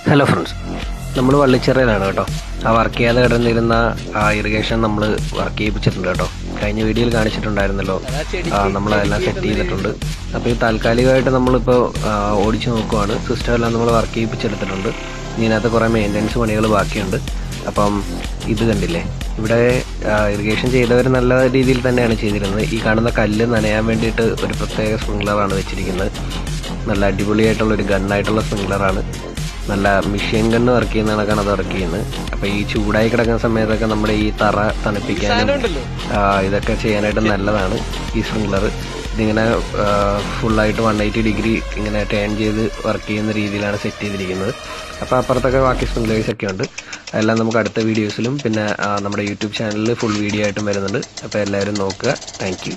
Hello friends, നമ്മൾ വള്ളിച്ചിറയിലാണ് കേട്ടോ. ആ വർക്ക് ചെയ്യാതെ കിടന്നിരുന്ന ആ ഇറിഗേഷൻ നമ്മൾ വർക്ക് ചെയ്യിപ്പിച്ചിട്ടുണ്ട് കേട്ടോ. കഴിഞ്ഞ വീഡിയോയിൽ കാണിച്ചിട്ടുണ്ടായിരുന്നല്ലോ. നമ്മളതെല്ലാം സെറ്റ് ചെയ്തിട്ടുണ്ട്. അപ്പോൾ ഈ താൽക്കാലികമായിട്ട് നമ്മളിപ്പോൾ ഓടിച്ചു നോക്കുവാണ്. സിസ്റ്റം എല്ലാം നമ്മൾ വർക്ക് ചെയ്യിപ്പിച്ചെടുത്തിട്ടുണ്ട്. ഇതിനകത്ത് കുറേ മെയിൻ്റനൻസ് പണികൾ ബാക്കിയുണ്ട്. അപ്പം ഇത് കണ്ടില്ലേ, ഇവിടെ ഇറിഗേഷൻ ചെയ്തവർ നല്ല രീതിയിൽ തന്നെയാണ് ചെയ്തിരുന്നത്. ഈ കാണുന്ന കല്ല് നനയാൻ വേണ്ടിയിട്ട് ഒരു പ്രത്യേക സ്പ്രിംഗ്ലറാണ് വെച്ചിരിക്കുന്നത്. നല്ല അടിപൊളിയായിട്ടുള്ളൊരു ഗണ്ണായിട്ടുള്ള സ്പ്രിംഗ്ലറാണ്. നല്ല മെഷീൻ ഗണ്ണ് വർക്ക് ചെയ്യുന്ന കണക്കാണ് അത് വർക്ക് ചെയ്യുന്നത്. അപ്പോൾ ഈ ചൂടായി കിടക്കുന്ന സമയത്തൊക്കെ നമ്മുടെ ഈ തറ തണുപ്പിക്കാനും ഇതൊക്കെ ചെയ്യാനായിട്ട് നല്ലതാണ് ഈ സ്പ്രിംഗ്ലർ. ഇതിങ്ങനെ ഫുള്ളായിട്ട് 180 ഡിഗ്രി ഇങ്ങനെ ടേൺ ചെയ്ത് വർക്ക് ചെയ്യുന്ന രീതിയിലാണ് സെറ്റ് ചെയ്തിരിക്കുന്നത്. അപ്പോൾ അപ്പുറത്തൊക്കെ ബാക്കി സ്പ്രിംഗ്ലേഴ്സൊക്കെ ഉണ്ട്. അതെല്ലാം നമുക്ക് അടുത്ത വീഡിയോസിലും പിന്നെ നമ്മുടെ യൂട്യൂബ് ചാനലിൽ ഫുൾ വീഡിയോ ആയിട്ടും വരുന്നുണ്ട്. അപ്പോൾ എല്ലാവരും നോക്കുക. Thank you.